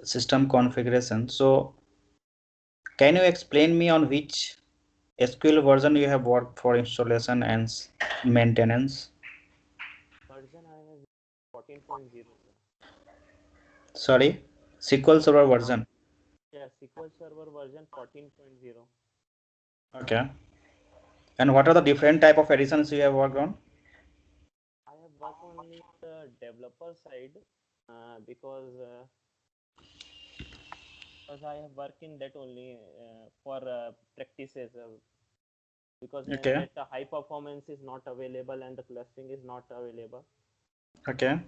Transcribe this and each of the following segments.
system configuration. So can you explain me on which SQL version you have worked for installation and maintenance? Version I have 14.0. Sorry, SQL Server version. Yeah, SQL Server version 14.0. Okay. And what are the different type of editions you have worked on? I have worked only the developer side because I have worked in that only for practices because in Okay. that high performance is not available and the clustering is not available. Okay.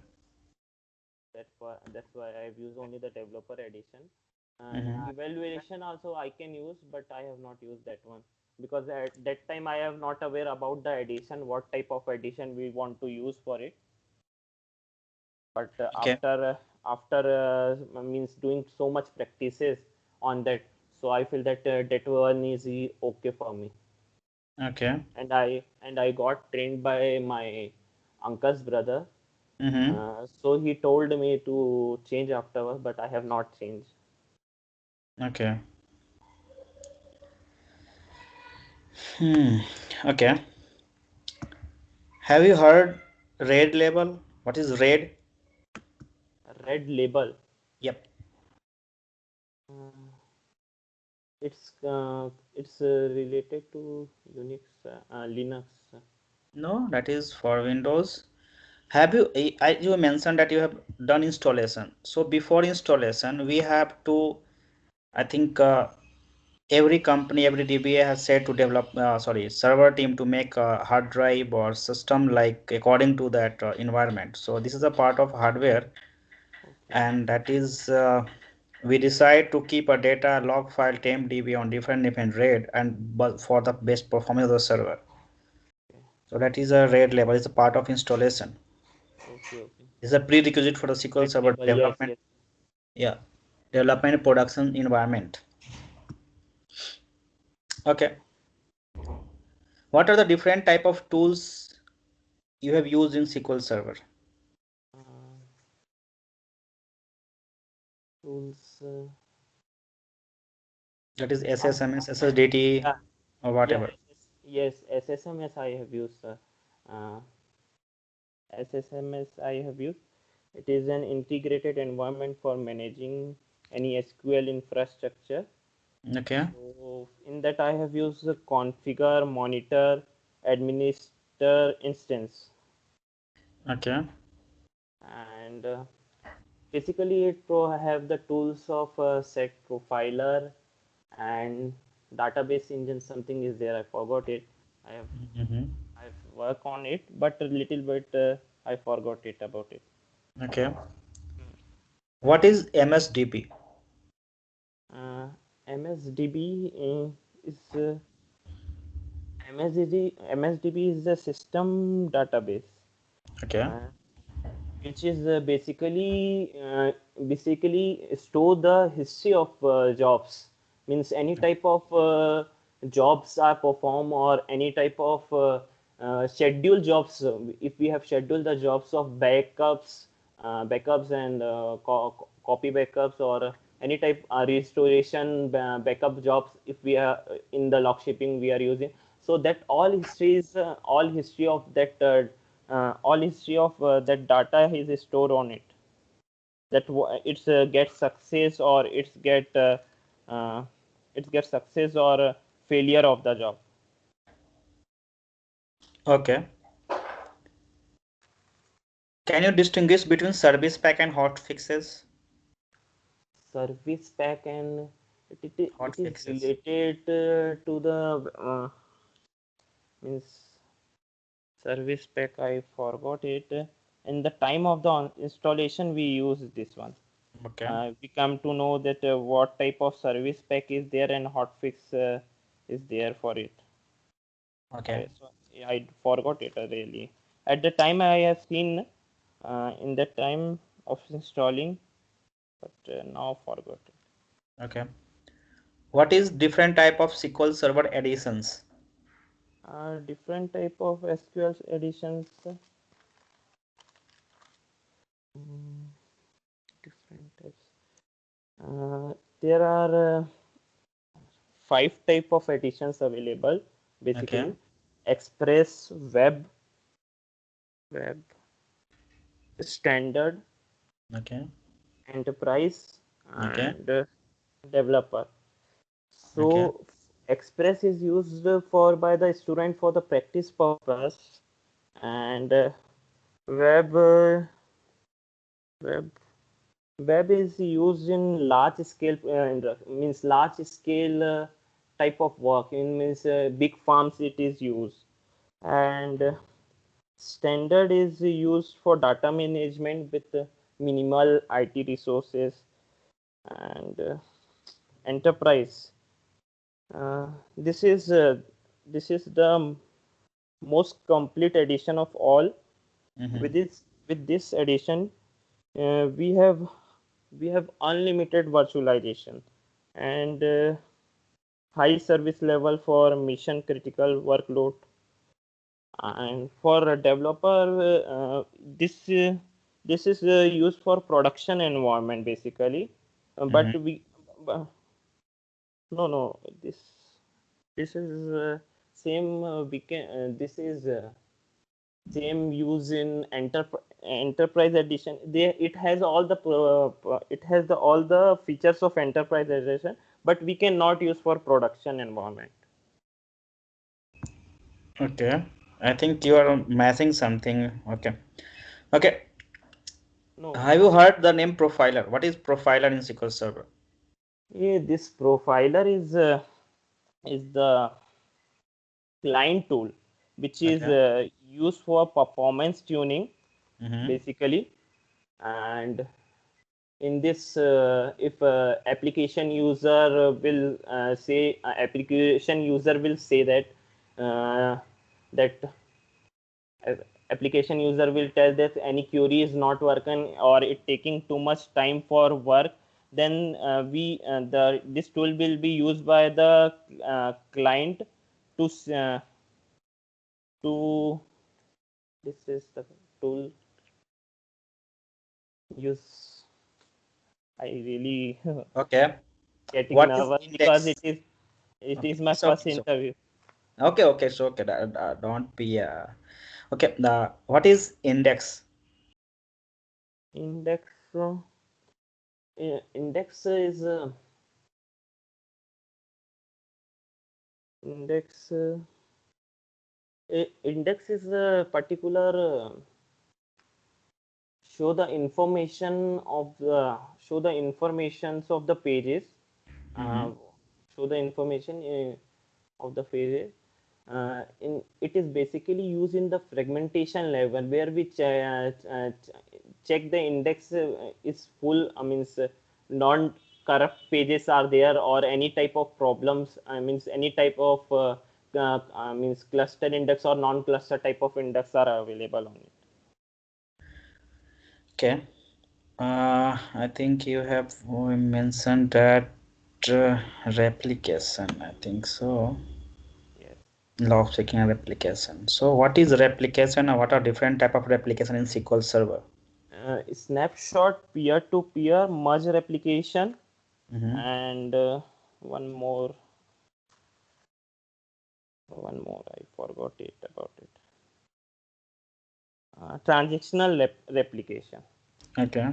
That's why I've used only the developer edition. And Mhm. evaluation also I can use, but I have not used that one because at that time I am not aware about the edition, what type of edition we want to use for it. But Okay. after means doing so much practices on that, so I feel that that one is okay for me. Okay. And I got trained by my uncle's brother. Mm-hmm. So he told me to change afterwards, but I have not changed. Okay. Hmm. Okay. Have you heard RAID label? What is RAID? Red label. Yep. Uh, it's related to Unix, Linux. No, that is for Windows. Have you, you mentioned that you have done installation. So before installation, we have to, I think every company, every DBA has said to develop, sorry, server team to make a hard drive or system like according to that environment. So this is a part of hardware, Okay. and that is we decide to keep a data log file temp DB on different RAID and but for the best performance of the server. Okay. So that is a RAID level. It's a part of installation. Okay. Okay. It's a prerequisite for the SQL Red Server label. Yes. development. Yes. Yeah, development production environment. Okay. What are the different type of tools you have used in SQL Server? Uh, tools. That is I SSMS, SSDT, Yeah. or Yeah. whatever. Yes. SSMS I have used. Uh, SSMS I have used. It is an integrated environment for managing any SQL infrastructure. Okay. So in that I have used the configure, monitor, administer instance, Okay. and basically it have the tools of set profiler and database engine. Something is there. I forgot it. I have Mm-hmm. I've worked on it, but a little bit I forgot it about it. Okay. What is MSDP? Uh, MSDB is MSDB is a system database, Okay. uh, which is basically store the history of jobs. Means any type of jobs are performed or any type of scheduled jobs. If we have scheduled the jobs of backups and copy backups or any type restoration backup jobs, if we are in the log shipping we are using, so that all history of that data is stored on it, that it's get success or uh, it's get success or failure of the job. Okay. Can you distinguish between service pack and hot fixes? Service pack, and it Hot is fixes. related to the means service pack. I forgot it. In the time of the installation we use this one. Okay. We come to know that what type of service pack is there and hotfix is there for it. Okay. So I forgot it really. At the time I have seen in the time of installing, but now forgot it. Okay. What is different type of SQL Server editions? Different type of SQL editions. Mm, different types. There are 5 type of editions available Okay. basically: Express, Web, Standard, Okay. Enterprise, Okay. and Developer. Okay. So Express is used for by the student for the practice purpose, and Web Web Web is used in large scale, means large scale type of work. It means big farms it is used, and Standard is used for data management with minimal IT resources, and Enterprise. Uh, this is uh, this is the most complete edition of all. Mm-hmm. With this edition, we have unlimited virtualization and high service level for mission critical workload. And for a developer, this is used for production environment basically. But Mm-hmm. we no, no, this is same we can this is same use in enterprise edition. It has all the all the features of enterprise edition, but we cannot use for production environment. Okay. I think you are messing something. Okay. Okay. No, Have you heard the name profiler? What is profiler in SQL Server? this profiler is the client tool which is Okay. used for performance tuning Mm-hmm. basically. And in this, if application user will say that uh, that uh, application user will tell that any query is not working or it taking too much time for work, then we the this tool will be used by the client to to this is the tool use. I really Okay. getting What is nervous because index? it Okay. is my It's okay. first It's okay. interview. Okay. Okay. So okay. Don't be. Okay. What is index? Index index is index index is a particular show the information of the show the informations of the pages, Mm-hmm. uh, show the information of the pages. In it is basically used in the fragmentation level where we check the index is full. I means non corrupt pages are there or any type of problems. I means any type of means cluster index or non cluster type of index are available on it. Okay. I think you have mentioned that replication. I think so. Yes. Log checking and replication. So, what is replication, or what are different type of replication in SQL Server? Snapshot, peer-to-peer, merge replication, Mm-hmm. and one more, I forgot it about it. Transactional replication. Okay.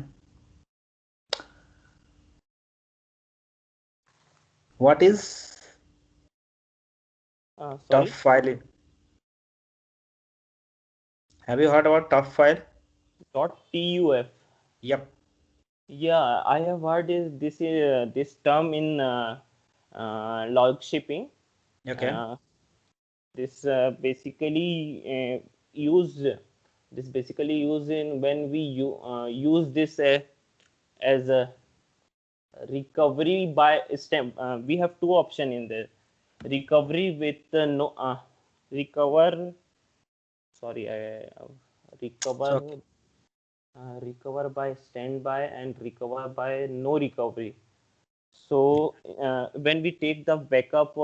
What is tough Sorry, file? Have you heard about tough file? .tuf. Yep. Yeah, I have heard this term in log shipping. Okay. Uh, this basically used this basically used in when we use this as a recovery by stem. We have two option in there: recovery with no recover. Sorry, So, okay. recover by standby and recover by no recovery. So when we take the backup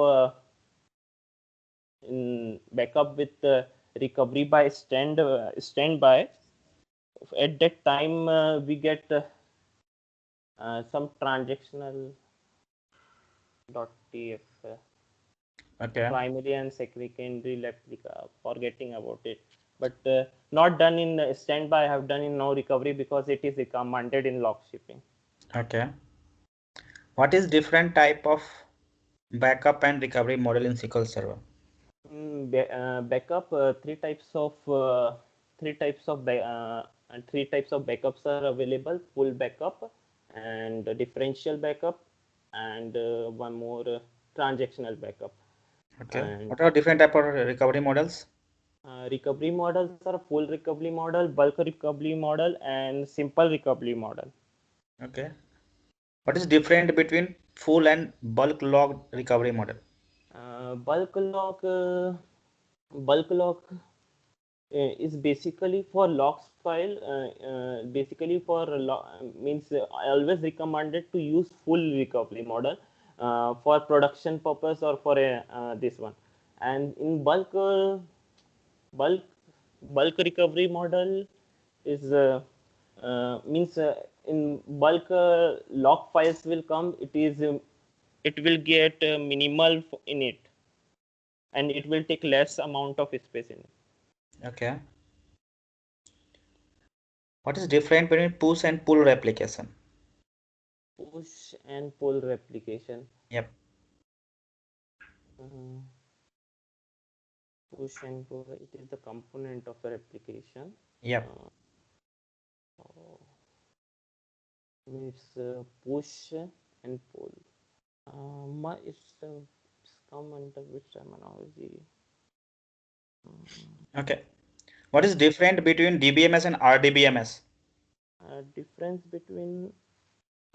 with recovery by standby, at that time we get some transactional .tf, Okay. primary and secondary replica, forgetting about it, but not done in standby. I have done in now recovery because it is recommended in log shipping. Okay. What is different type of backup and recovery model in SQL Server? Backup, three types of and three types of backups are available: full backup and differential backup, and one more transactional backup. Okay. And What are different type of recovery models? recovery models are full recovery model, bulk recovery model, and simple recovery model. Okay. What is different between full and bulk log recovery model? Uh, bulk log, uh, bulk log is basically for logs file. Basically for means I always recommended to use full recovery model for production purpose or for this one. And in bulk bulk recovery model is means in bulk log files will come. It will get minimal in it, and it will take less amount of space in it. Okay. What is different between push and pull replication? Push and pull replication. Yep. Uh, Push and pull, it is the component of a replication. Yep. Uh, oh, it's push and pull. It's come under which terminology? Okay. What is different between DBMS and RDBMS? Difference between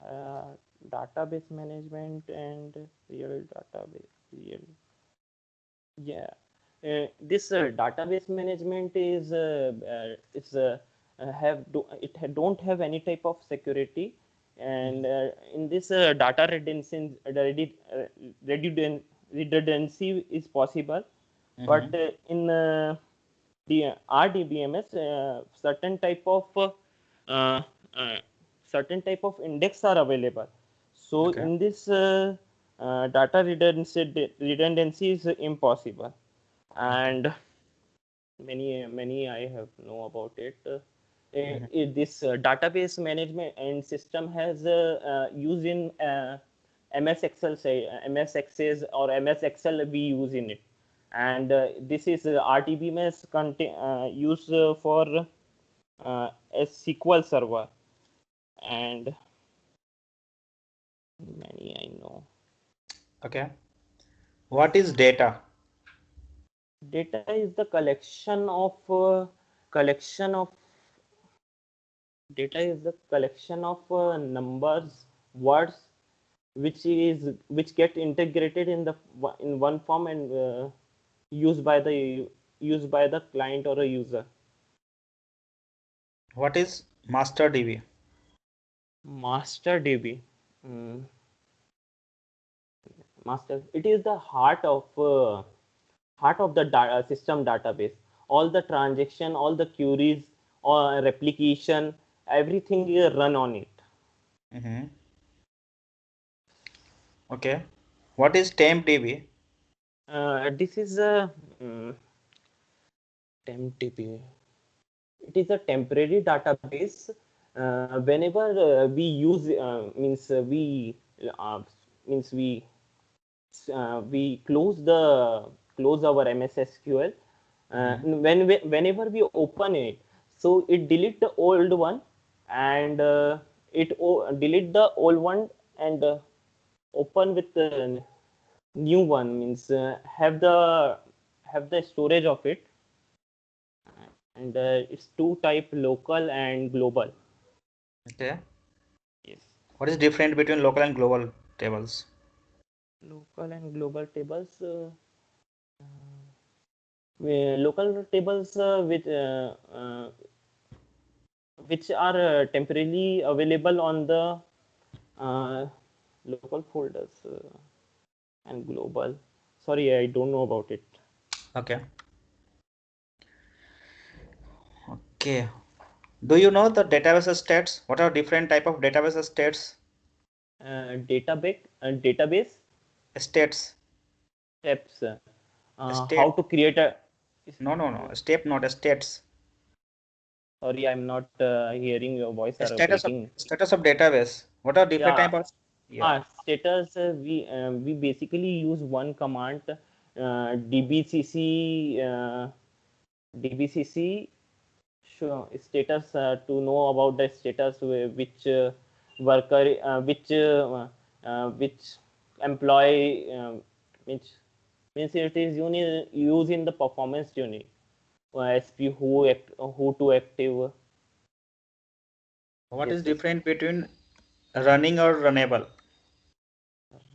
uh, database management and real database. Real, yeah. This database management is it's have do it don't have any type of security, and in this data redundancy is possible, but Mm-hmm. in the RDBMS uh, uh, certain type of index are available. So Okay. in this data redundancy is impossible, Okay. and many I have know about it. Mm-hmm. This database management and system has used in MS Excel, say MS Access or MS Excel we use in it, and this is RDBMS used for a SQL server, and many I know. Okay. What is data? Data is the collection of data is the collection of numbers, words, which get integrated in one form and used by the client or a user. What is master DB? Master DB. Mm, master. It is the heart of the system database. All the transaction, all the queries, or replication, everything is run on it. Mm-hmm. Okay. What is temp DB? This is a temp DB. It is a temporary database. Whenever we use means we close our MS SQL. Mm-hmm. Whenever we open it, so it delete the old one, and delete the old one, and open with the new one, means have the storage of it, and it's two type: local and global. Okay. Yes. What is different between local and global tables? Local and global tables. Local tables which are temporarily available on the uh, local folders, and global. Sorry, I don't know about it. Okay. Okay. Do you know the database states? What are different type of database states? database States. steps. State. How to create a. No. Step, not states. Sorry, I'm not hearing your voice are Status of breaking. database. What are different Yeah, type of? Yeah. status. We basically use one command, dbcc dbcc sure, status to know about the status which worker which employee which means it is used in the performance unit. SP who to active. What is Yes. different between running or runnable?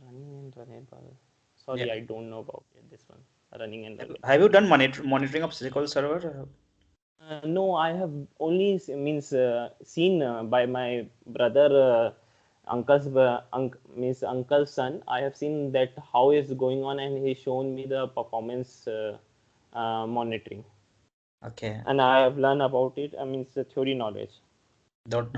Running and runnable. Yeah. Sorry, I don't know about this one. Running and runnable. Have you done monitoring of SQL Server? No, I have only means seen by my brother, means uncle's son. I have seen that how is going on, and he shown me the performance monitoring, Okay. and I have learned about it. I mean, it's the theory knowledge.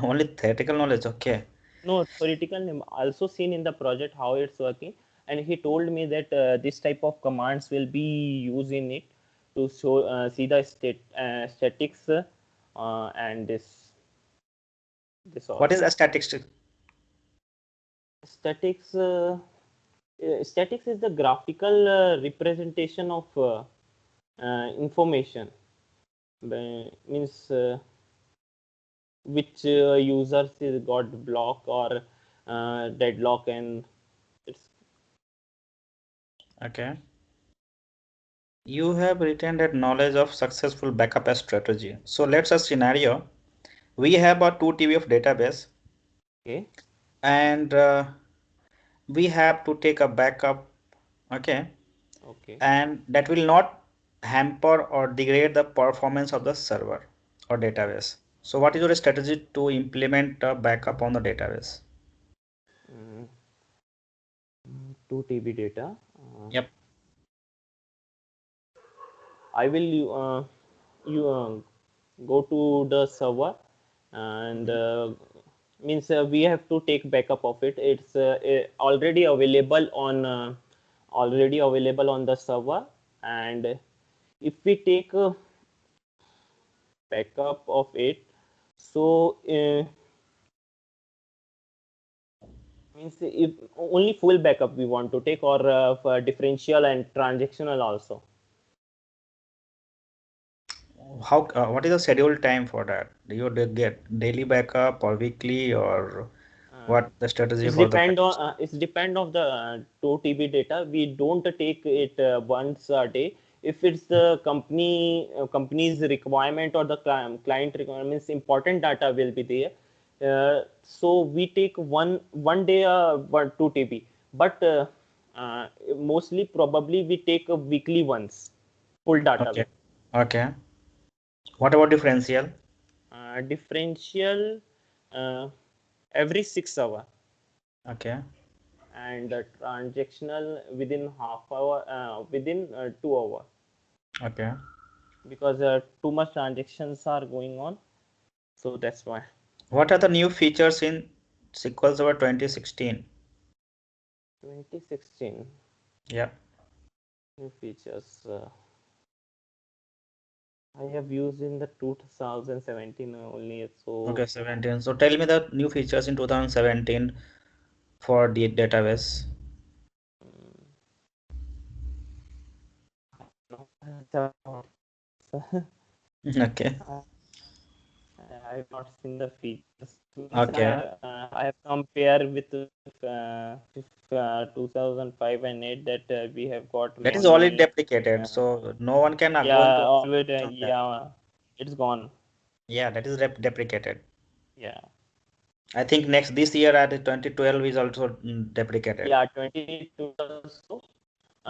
Only theoretical knowledge. Okay. No, theoretical also seen in the project how it's working, and he told me that this type of commands will be used in it to show see the statics and this all. What is a statistic? Statics statics is the graphical representation of information. Means which users is got block or deadlock, and it's Okay. You have written that knowledge of successful backup as strategy. So let's a scenario. We have a 2 TB of database okay. and we have to take a backup. Okay. Okay. And that will not hamper or degrade the performance of the server or database. So what is your strategy to implement a backup on the database? Mm, 2 TB data. Yep. I will you go to the server and means we have to take backup of it. It's already available on the server, and if we take a backup of it, so means if only full backup we want to take, or for differential and transactional also. How, what is the schedule time for that? Do you get daily backup or weekly or Uh, what the strategy for the backup? it's depend of the 2 TB data. We don't take it once a day. If it's the company's requirement or the client requirements, important data will be there. So we take one day 2 TB, but mostly probably we take a weekly once full data Okay. will. Okay. What about differential? Differential uh, every 6 hour, Okay. and transactional within half hour, within 2 hour, Okay. because too much transactions are going on, so that's why. What are the new features in SQL Server 2016? 2016 Yeah. new features I have used in the 2017 only, so Okay, 17. So tell me the new features in 2017 for the database. Okay. I have not seen the features. Means Okay. I have compared with 2005 and 8, that we have got That is already many. deprecated. Uh, So no one can going yeah, to already. from that. Yeah, it's gone. Yeah, that is deprecated. Yeah, I think next this year at 2012 is also deprecated. yeah. 22 also.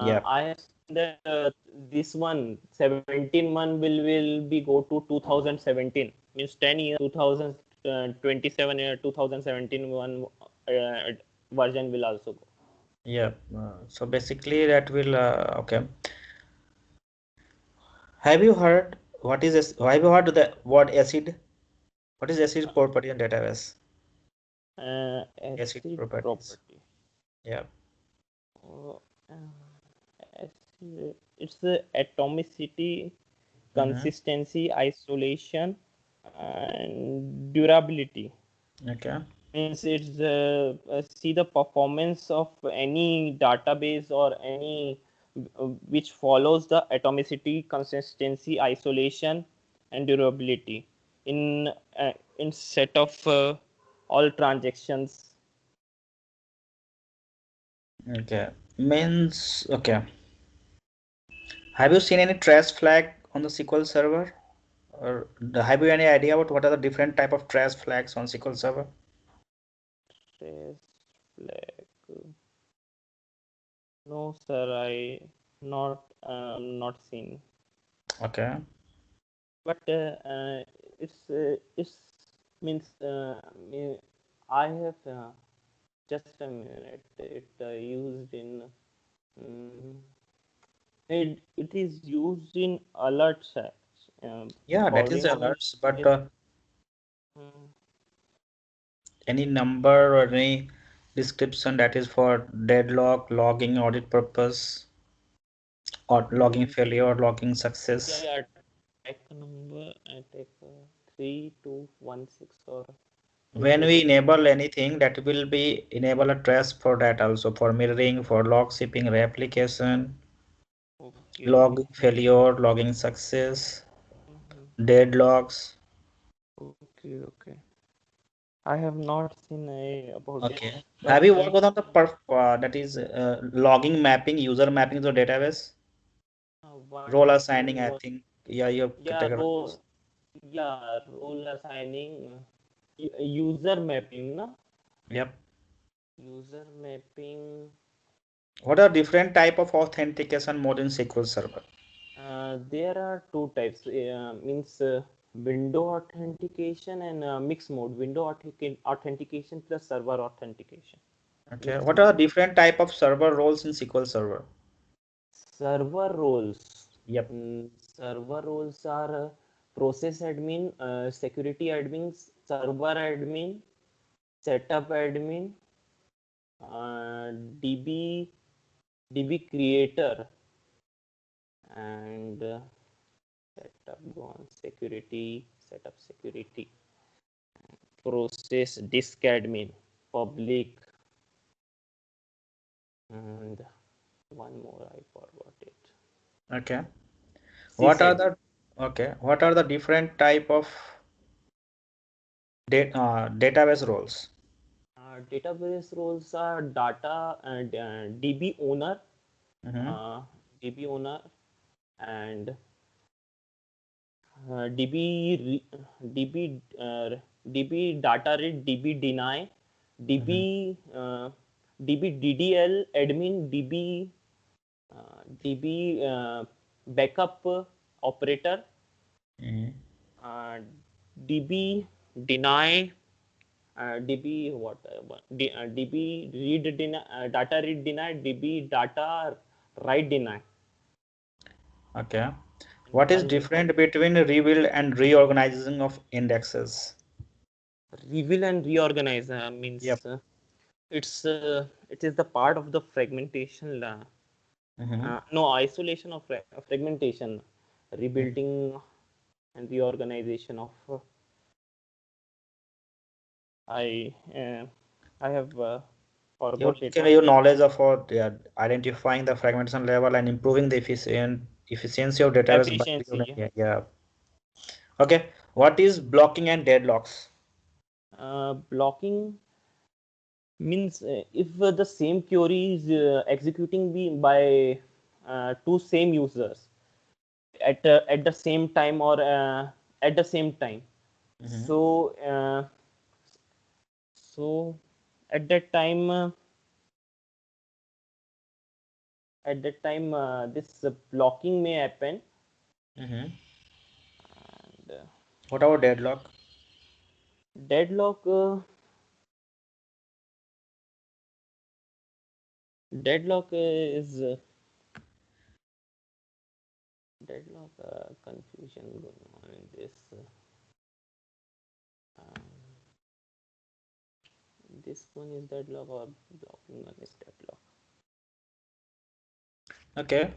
Yeah. I have seen that this one 17 one will be go to 2017. Means 10 years. 2027 year 2017 one version will also go. Yeah. So basically that will okay. Have you heard what is this? Have you heard the word acid? What is acid property in database? acid Acid properties. property. Yeah. Uh, it's the atomicity, Mm-hmm. consistency, isolation, and durability. Okay. Means it's see the performance of any database or any which follows the atomicity, consistency, isolation, and durability in set of all transactions. Okay. Means okay. Have you seen any trace flag on the SQL Server? Or have you any idea about what are the different type of trace flags on SQL Server? Trace flag. No, sir, not seen. Okay. But it's means I have just a minute. It used in it is used in alerts Yeah, that is according alerts, but yes. Mm, any number or any description that is for deadlock, logging, audit purpose, or logging mm, failure or logging yeah, success. yeah. Tech number I take 3216 or When zero we two one. enable anything, that will be enable a trace for that also, for mirroring, for log shipping replication, Okay, okay. logging failure, logging success, Mhm. deadlocks. Okay, okay. I have not seen about it, Okay. but Have you worked on the that is logging mapping, user mapping to the database? one Role thing assigning, I was think. Yeah, you have yeah taken role yeah role assigning user mapping na Yep. user mapping. What are different type of authentication mode in SQL Server? There are two types means window authentication and mixed mode window authentication plus server authentication Okay. mixed What are mode. different type of server roles in SQL Server? Server roles. Yep. Server roles are process admin, security admins, server admin, setup admin, DB DB creator, and setup go on security, setup security, process disk admin, public, and one more I forgot it. Okay. What are Sysadmin. the okay? What are the different type of database roles? Database roles are data and DB owner, Mm-hmm. uh, DB owner, and DB DB DB data read, DB deny, Mm-hmm. DB DB DDL admin, DB backup operator, Mm-hmm. uh, DB deny, DB what DB read deny, data read deny, DB data write deny, Okay. and What is one different between rebuild and reorganizing of indexes? reveal and reorganize Yep. means it is the part of the fragmentation Mm-hmm. no isolation of fragmentation, rebuilding and reorganization of I I have Your, forgot it. your knowledge of identifying the fragmentation level and improving the efficiency of database by Efficiency. yeah, yeah. Okay. What is blocking and deadlocks? Blocking means if the same query is executing by two same users at the same time or at the same time. Mm-hmm. So so at that time this blocking may happen. Mm-hmm. And What about deadlock? deadlock deadlock is deadlock confusion going on in this um, This one is deadlock or blocking one is deadlock. Okay.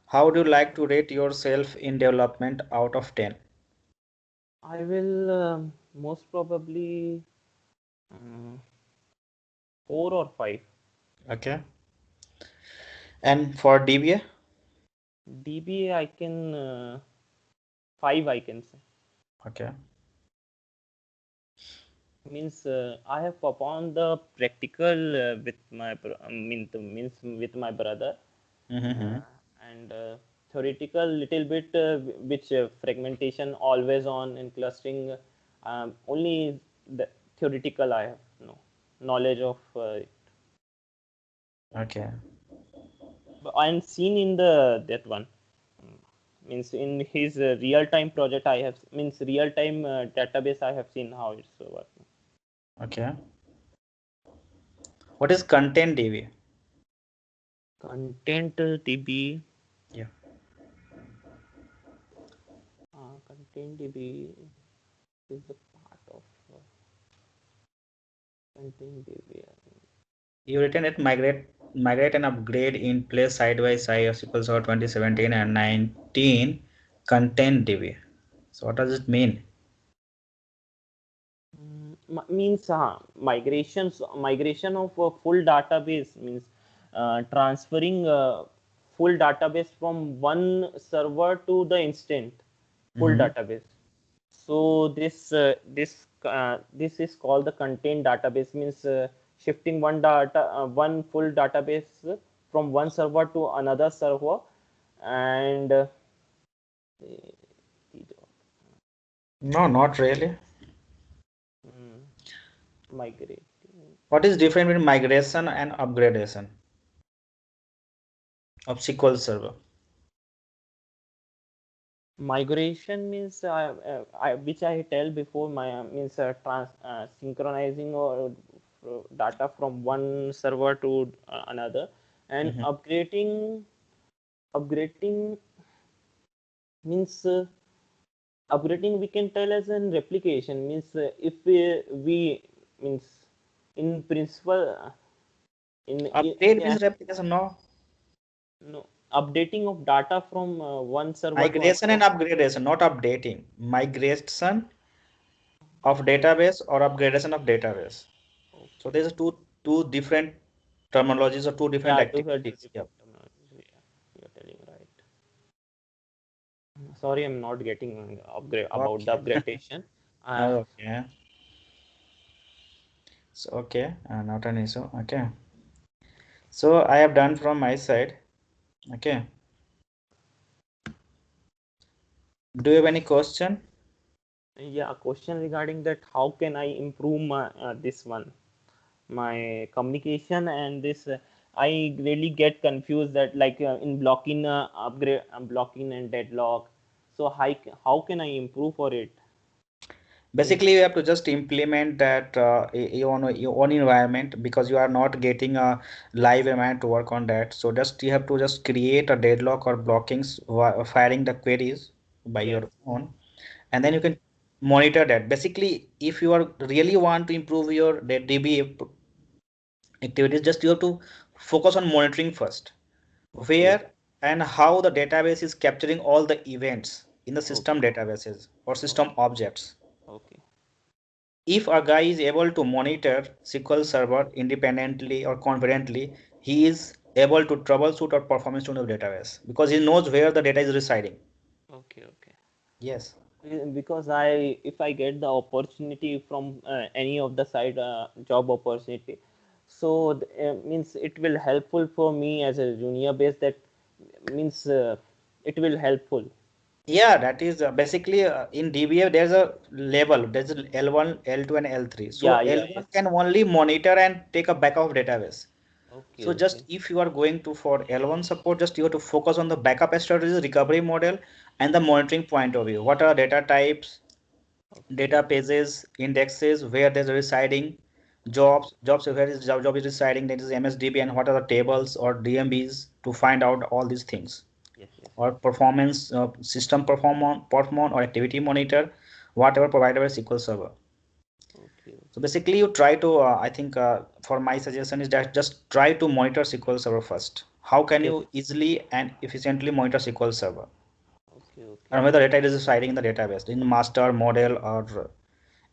How would you like to rate yourself in development out of 10? I will most probably um, 4 or 5. Okay. And for DBA? DBA I can 5 I can say. Okay. Means I have performed the practical with my means with my brother, Mm-hmm. and theoretical little bit which fragmentation always on and clustering, only the theoretical I have no knowledge of it. Okay. But I'm seen in the that one. Means in his real time project I have means real time database I have seen how it's working. Okay. What is content DB? Content DB. Yeah. Content DB is the part of content DB. You written it migrate and upgrade in place side by side of SQL Server 2017 and 19 content DB. So what does it mean? Means migration of a full database means transferring full database from one server to the instant full Mm-hmm. database. So this is called the contained database means shifting one full database from one server to another server, and No, not really. migrate. What is different between migration and upgradation of SQL Server? Migration means which I tell before my means synchronizing or data from one server to another, and Mm-hmm. upgrading means upgrading we can tell as an replication means if we means in principle Upgrade yeah, means replication. No. no, updating of data from one server to Migration and another. upgradation, not updating. Migration of database or upgradation of database. So Okay. there's two different terminologies or two different Yeah, two different activities. Yep. terminologies. Yeah, you're telling right. Sorry, I'm not getting upgrade about the Okay. upgradation. Uh, Okay. So okay, not an issue. Okay. So I have done from my side. Okay. Do you have any question? yeah, a question regarding that. How can I improve my this one, my communication and this? I really get confused that like in blocking upgrade, blocking and deadlock. So how can I improve for it? Means Basically, you have to just implement that your own environment because you are not getting a live environment to work on that. So just you have to just create a deadlock or blockings firing the queries by yes, your own, and then you yes, can monitor that. Basically, if you are really want to improve your DB activities, just you have to focus on monitoring first, okay, where and how the database is capturing all the events in the system okay, databases or system okay, objects. okay, If a guy is able to monitor SQL Server independently or confidently, he is able to troubleshoot or performance to the database because he knows where the data is residing. okay, okay. Yes. Because if I get the opportunity from any of the side job opportunity, so means it will helpful for me as a junior base, that means it will helpful. Yeah, that is basically in DBA there's a level, there's a L1, L2 and L3. So Yeah, yeah, L1 yes. can only monitor and take a backup of database. Okay, So just okay, if you are going to for L1 support, just you have to focus on the backup strategy, recovery model, and the monitoring point of view. What are data types, okay, data pages, indexes, where there's residing, okay, jobs where is job is residing, that is MSDB, and what are the tables or DMBs to find out all these things. yes, yes, Or performance system perform or activity monitor, whatever provided by SQL Server. okay, So basically, you try to, I think, for my suggestion is that just try to monitor SQL Server first. How can Yes. you easily and efficiently monitor SQL Server? Okay, okay. And whether data is residing in the database, in master, model, or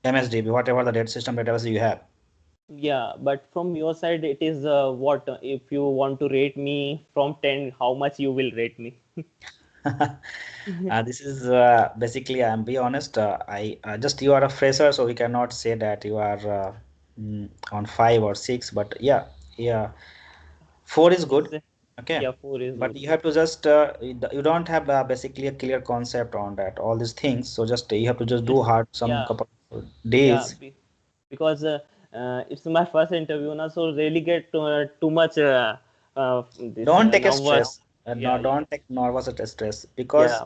MSDB, whatever the data system database you have. Yeah, but from your side, it is what if you want to rate me from 10, how much you will rate me? This is basically, I'm be honest, I just you are a fresher, so we cannot say that you are on 5 or 6. But yeah, yeah, 4 is good. It's Okay, yeah, 4 is but good. you have to just you don't have basically a clear concept on that all these things. So just you have to just do Yes, hard some yeah, couple of yeah, days. because it's my first interview now, so really get too much this Don't take a nervous. stress. No, Yeah, yeah, don't take nervous or stress because yeah,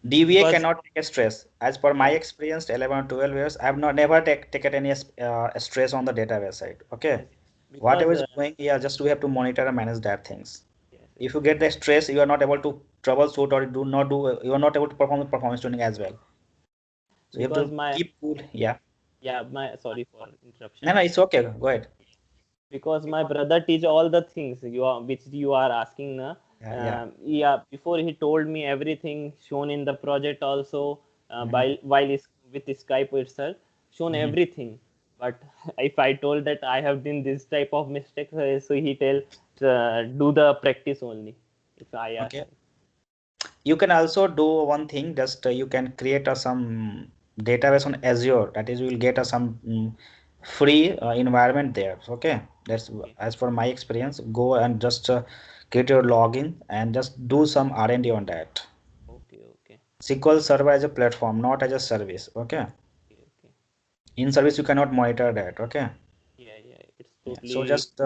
DVA because cannot take a stress. As per my yeah, experience, 11 or 12 years, I have not never taken any stress on the database side. Okay, yes, because whatever is going, yeah, just we have to monitor and manage that things. yes, yes, If you get the stress, you are not able to troubleshoot or do not do. You are not able to perform the performance tuning as well. So you have because to my keep cool. Yeah. yeah, my sorry for No, interruption. no, it's okay. Go ahead. Because my brother teach all the things you are which you are asking na. Yeah, yeah. Yeah, before he told me everything shown in the project also, Hmm. while is with Skype itself shown Hmm. everything. But if I told that I have done this type of mistakes, so he tell do the practice only. If I ask Okay. You can also do one thing. Just you can create some database on Azure. That is, you will get some free environment there. Okay. That's okay, as for my experience. Go and just create your login and just do some R&D on that. okay, okay, SQL Server as a platform, not as a service. Okay. okay, okay. In service, you cannot monitor that. Okay. Yeah, yeah, it's Yeah. So totally just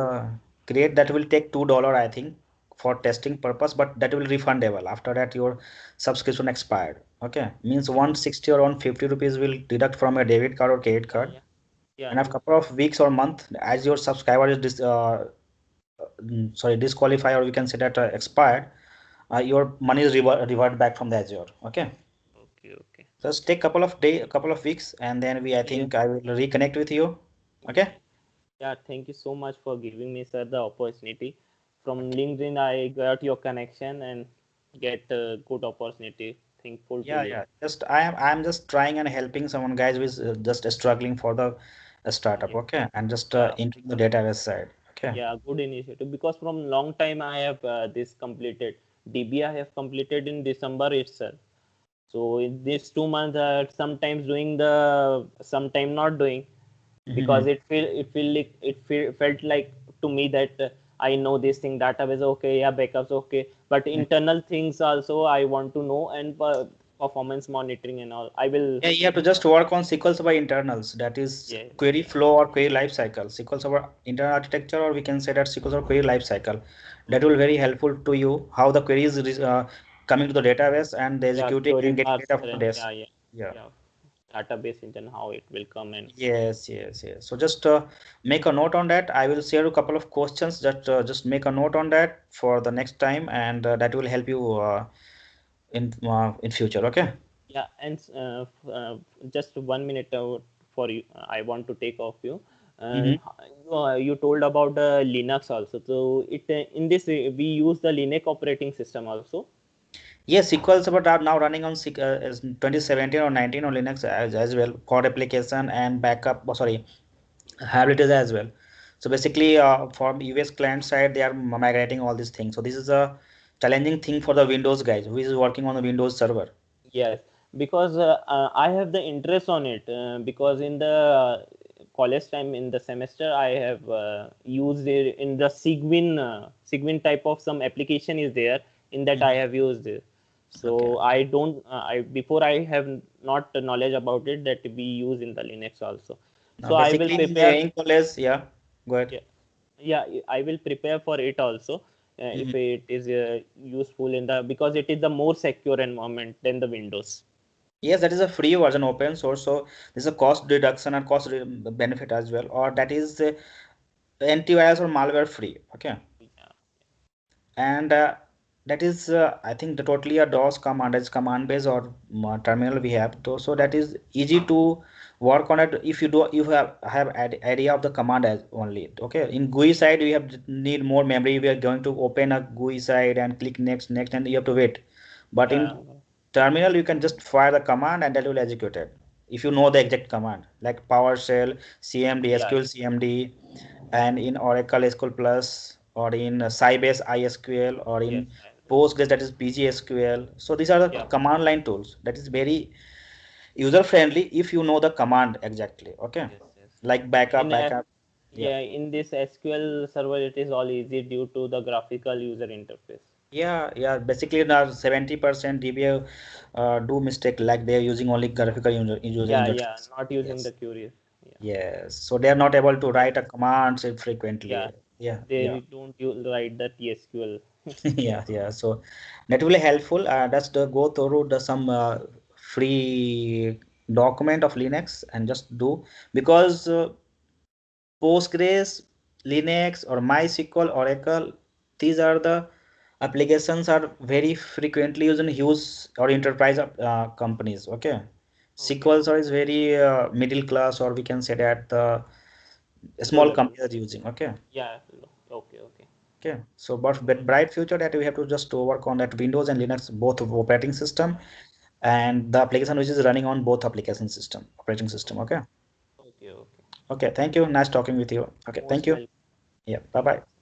create that will take $2, I think, for testing purpose, but that will refundable. After that, your subscription expired. Okay. Means okay. 160 or 150 rupees will deduct from a debit card or credit Yeah, card. yeah, yeah, And after a couple of weeks or month, as your subscriber is sorry, disqualified, or we can say that expired, your money is revert back from the Azure. Okay. okay, okay. Just take a couple of weeks, and then I Yes, think I will reconnect with you. yeah. Okay. Yeah, thank you so much for giving me, sir, the opportunity. From Okay. LinkedIn, I got your connection and get a good opportunity. Thankful to Yeah, you. yeah. Just I'm just trying and helping someone guys who is just struggling for the startup. Yes. Okay, and just Yeah, entering the database side. Okay. yeah, good initiative. Because from long time I have this completed. DB I have completed in December itself. So in these 2 months, sometimes doing the, sometime not doing, Hmm. because it felt like to me that I know this thing, database okay, yeah, backups okay, but internal things also I want to know, and performance monitoring and all I will. Yeah, you have to just work on SQL Server internals. That is Yes, query yes, flow or query lifecycle. SQL Server internal architecture, or we can say that SQL Server query lifecycle. That will okay, very helpful to you how the query is coming to the database and yeah, executing and queries getting are data from certain, this. yeah, yeah, Yeah. yeah, database engine how it will come and Yes, yes, yes. So just make a note on that. I will share a couple of questions that just make a note on that for the next time, and that will help you in future. Okay. yeah. And just 1 minute for you, I want to take off you. Mm-hmm. You told about Linux also. So it in this we use the Linux operating system also. Yes, SQL Server are now running on 2017 or 19 on Linux as well. Code application and backup. Oh, sorry, hybrid is as well. So basically, from US client side, they are migrating all these things. So this is a challenging thing for the Windows guys who is working on the Windows server. Yes, because I have the interest on it, because in the college time in the semester I have used it in the Sigwin type of some application is there, in that I Mhm. have used it. Okay. So I don't I before I have not knowledge about it that we use in the Linux also. Now, So I will basically, prepare. in college, yeah, go ahead. Yeah, yeah, I will prepare for it also, Mhm. if it is useful in the, because it is the more secure environment than the Windows. Yes, that is a free version, open source. So there's a cost reduction and benefit as well, or that is antivirus or malware free. Okay, Yeah. and that is I think the totally a DOS command is command base or terminal we have so that is easy to work on it if you do you have idea of the command as only. Okay, in GUI side we have need more memory. We are going to open a GUI side and click next and you have to wait, but in Yeah, terminal you can just fire the command and that will execute it if you know the exact command like PowerShell, CMD, yeah, SQL CMD, and in Oracle SQL Plus or in Sybase ISQL or yes, in Postgres that is PGSQL. So these are the yeah, command line tools that is very user friendly if you know the command exactly. Okay, yes, yes. like backup, In backup. Yeah, yeah, in this SQL server, it is all easy due to the graphical user interface. yeah. Basically, now 70% DBA do mistake like they are using only graphical user Yeah, yeah, interface. not using the Yes, queries. Yeah, yes. So they are not able to they, write a command frequently. yeah, Yeah. they don't use, write the TSQL. Yeah. So that will be helpful. That's the go through the some free document of Linux and just do because Postgres, Linux, or MySQL, Oracle, these are the applications are very frequently used in huge or enterprise companies. Okay, Okay, SQL is very middle class, or we can say that the low small level. companies are using. Okay. Yeah, okay, okay. Okay, so but bright future that we have to just work on that Windows and Linux both of operating system and the application which is running on both application system operating system. Okay, Okay, okay. okay. Thank you. Nice talking with you. Okay, thank Most you. welcome. Yeah. Bye bye.